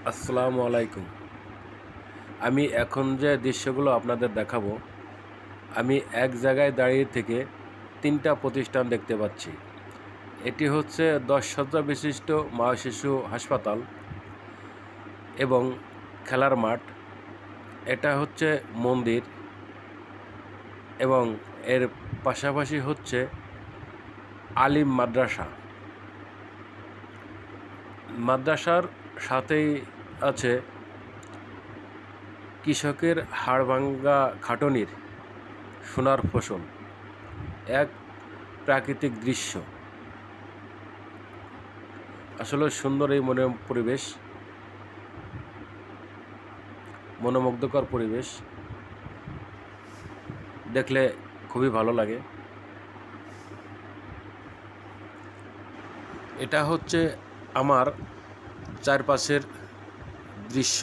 আসসালামু আলাইকুম। আমি এখন যে দৃশ্যগুলো আপনাদের দেখাবো, আমি এক জায়গায় দাঁড়িয়ে থেকে ৩টা প্রতিষ্ঠান দেখতে পাচ্ছি। এটি হচ্ছে ১০ শয্যা বিশিষ্ট মা শিশু হাসপাতাল এবং খেলার মাঠ। এটা হচ্ছে মন্দির এবং এর পাশাপাশি হচ্ছে আলিম মাদ্রাসা। মাদ্রাসার সাথেই আছে কৃষকের হাড়ভাঙ্গা খাটুনির সোনার ফসল, এক প্রাকৃতিক দৃশ্য। আসলে সুন্দর এই পরিবেশ, মনোমুগ্ধকর পরিবেশ দেখলে খুবই ভালো লাগে। এটা হচ্ছে আমার চারপাশের দৃশ্য।